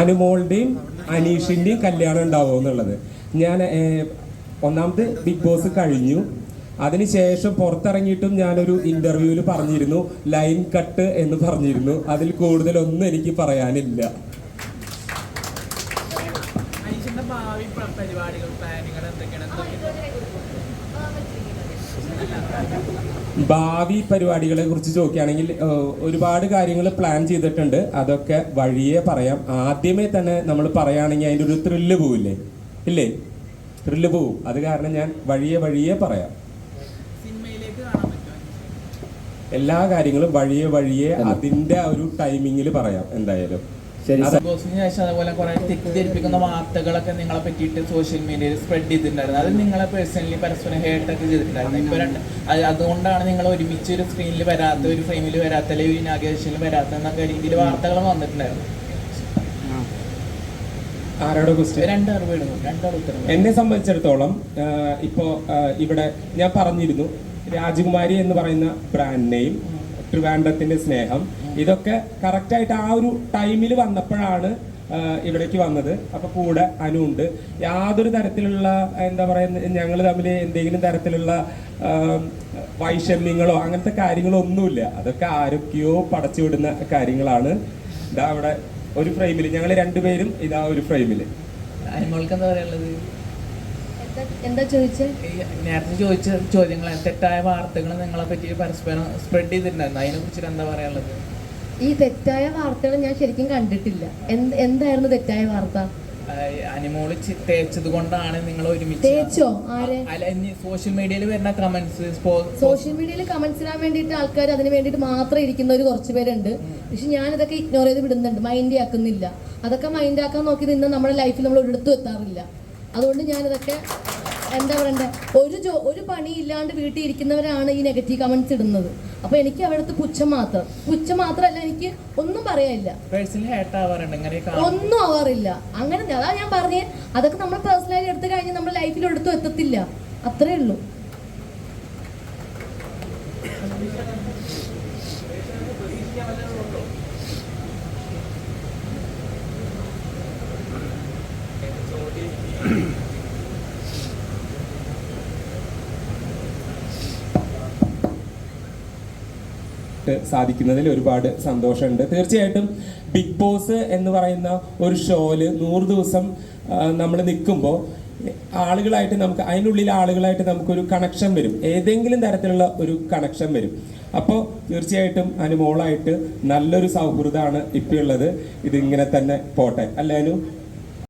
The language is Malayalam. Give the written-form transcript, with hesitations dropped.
അനുമോളുടെയും അനീഷിൻ്റെയും കല്യാണം ഉണ്ടാവുമോ എന്നുള്ളത്. ഞാൻ ഒന്നാമത് ബിഗ് ബോസ് കഴിഞ്ഞു, അതിനുശേഷം പുറത്തിറങ്ങിയിട്ടും ഞാനൊരു ഇന്റർവ്യൂവിൽ പറഞ്ഞിരുന്നു ലൈൻ കട്ട് എന്ന് പറഞ്ഞിരുന്നു. അതിൽ കൂടുതലൊന്നും എനിക്ക് പറയാനില്ല. ഭാവി പരിപാടികളെ കുറിച്ച് ചോദിക്കുകയാണെങ്കിൽ ഒരുപാട് കാര്യങ്ങൾ പ്ലാൻ ചെയ്തിട്ടുണ്ട്. അതൊക്കെ വഴിയേ പറയാം. ആദ്യമേ തന്നെ നമ്മൾ പറയുകയാണെങ്കിൽ അതിൻ്റെ ഒരു ത്രില്ല് പോവില്ലേ, ഇല്ലേ? ത്രില്ല് പോവും. അത് കാരണം ഞാൻ വഴിയേ പറയാം. എല്ലാ കാര്യങ്ങളും വഴിയേ അതിൻ്റെ ഒരു ടൈമിങ്ങിൽ പറയാം എന്തായാലും. ബോസിന് ശേഷം അതുപോലെ കുറെ തെറ്റിദ്ധരിപ്പിക്കുന്ന വാർത്തകളൊക്കെ നിങ്ങളെ പറ്റിയിട്ട് സോഷ്യൽ മീഡിയയിൽ സ്പ്രെഡ് ചെയ്തിട്ടുണ്ടായിരുന്നു. അത് നിങ്ങളെ പേഴ്സണലി പരസ്പരം ഹേർട്ടൊക്കെ ചെയ്തിട്ടുണ്ടായിരുന്നു. ഇപ്പൊ അതുകൊണ്ടാണ് നിങ്ങൾ ഒരുമിച്ച് ഒരു സ്ക്രീനിൽ വരാത്ത, ഒരു ഫ്രെയിമിൽ വരാത്ത, അല്ലെങ്കിൽ ഒരു ഇനാഗ്രേഷനിൽ വരാത്ത എന്നൊക്കെ രീതിയിൽ വാർത്തകൾ വന്നിട്ടുണ്ടായിരുന്നു. ആരോട് ക്വസ്റ്റ്യൻ? എന്നെ സംബന്ധിച്ചിടത്തോളം ഇപ്പോ ഇവിടെ ഞാൻ പറഞ്ഞിരുന്നു, രാജകുമാരി എന്ന് പറയുന്ന ബ്രാൻഡ് നെയിം, ട്രിവാൻഡ്രത്തിന്റെ സ്നേഹം, ഇതൊക്കെ കറക്റ്റായിട്ട് ആ ഒരു ടൈമിൽ വന്നപ്പോഴാണ് ഇവിടേക്ക് വന്നത്. അപ്പൊ കൂടെ അനുണ്ട്. യാതൊരു തരത്തിലുള്ള എന്താ പറയുക, ഞങ്ങൾ തമ്മിൽ എന്തെങ്കിലും തരത്തിലുള്ള വൈഷമ്യങ്ങളോ അങ്ങനത്തെ കാര്യങ്ങളോ ഒന്നുമില്ല. അതൊക്കെ ആരൊക്കെയോ പടച്ചു വിടുന്ന കാര്യങ്ങളാണ്. ഇതാ അവിടെ ഒരു ഫ്രെയിമിൽ ഞങ്ങൾ രണ്ടുപേരും, ഇതാ ഒരു ഫ്രെയിമില്. അനുമോൾക്ക് എന്താ പറയാനുള്ളത്? എന്താ ചോദിച്ചത്? നേരത്തെ ചോദിച്ച ചോദ്യങ്ങൾ, തെറ്റായ വാർത്തകൾ നിങ്ങളെ പറ്റി പരസ്പരം സ്പ്രെഡ് ചെയ്തിട്ടുണ്ടായിരുന്നു. അതിനെ കുറിച്ചിട്ട് എന്താ പറയാനുള്ളത്? ഈ തെറ്റായ വാർത്തകൾ ഞാൻ ശരിക്കും കണ്ടിട്ടില്ല. എന്തായിരുന്നു തെറ്റായ വാർത്ത? അനിമോള് തേച്ചത് കൊണ്ടാണ് നിങ്ങൾ ഒരുമിച്ച്. തേച്ചോ? ആരെ? സോഷ്യൽ മീഡിയയിൽ വരുന്ന കമന്റ്സ്. സോഷ്യൽ മീഡിയയിൽ കമന്റ്സ് ഇടാൻ വേണ്ടിയിട്ട് ആൾക്കാർ അതിന് വേണ്ടിയിട്ട് മാത്രം ഇരിക്കുന്നവർ കുറച്ച് പേരുണ്ട്. പക്ഷെ ഞാൻ ഇതൊക്കെ ഇഗ്നോർ ചെയ്ത് വിടുന്നുണ്ട്, മൈൻഡ് ആക്കുന്നില്ല. അതൊക്കെ മൈൻഡ് ആക്കാൻ നോക്കി നിന്ന് നമ്മുടെ ലൈഫിൽ നമ്മൾ ഒരിടത്തും എത്താറില്ല. അതുകൊണ്ട് ഞാനിതൊക്കെ എന്താ പറയണ്ടേ, ഒരു പണിയില്ലാണ്ട് വീട്ടിൽ ഇരിക്കുന്നവരാണ് ഈ നെഗറ്റീവ് കമന്റ്സ് ഇടുന്നത്. അപ്പൊ എനിക്ക് അവിടുത്തെ പുച്ഛം മാത്രമല്ല, എനിക്ക് ഒന്നും പറയാനില്ല, ഒന്നും ആവാറില്ല. അങ്ങനെ അതാ ഞാൻ പറഞ്ഞേ, അതൊക്കെ നമ്മൾ പേഴ്സണലി എടുത്തു കഴിഞ്ഞാൽ നമ്മുടെ ലൈഫിൽ എടുത്തും എത്തത്തില്ല. അത്രേ ഉള്ളൂ. സാധിക്കുന്നതിൽ ഒരുപാട് സന്തോഷമുണ്ട്. തീർച്ചയായിട്ടും ബിഗ് ബോസ് എന്ന് പറയുന്ന ഒരു ഷോയില് 100 ദിവസം നമ്മൾ നിൽക്കുമ്പോൾ ആളുകളായിട്ട് നമുക്ക്, അതിനുള്ളിൽ ആളുകളായിട്ട് നമുക്കൊരു കണക്ഷൻ വരും, ഏതെങ്കിലും തരത്തിലുള്ള ഒരു കണക്ഷൻ വരും. അപ്പോൾ തീർച്ചയായിട്ടും അനുമോളായിട്ട് നല്ലൊരു സൗഹൃദമാണ് ഇപ്പോൾ ഉള്ളത്. ഇതിങ്ങനെ തന്നെ പോട്ടെ അല്ലേനും.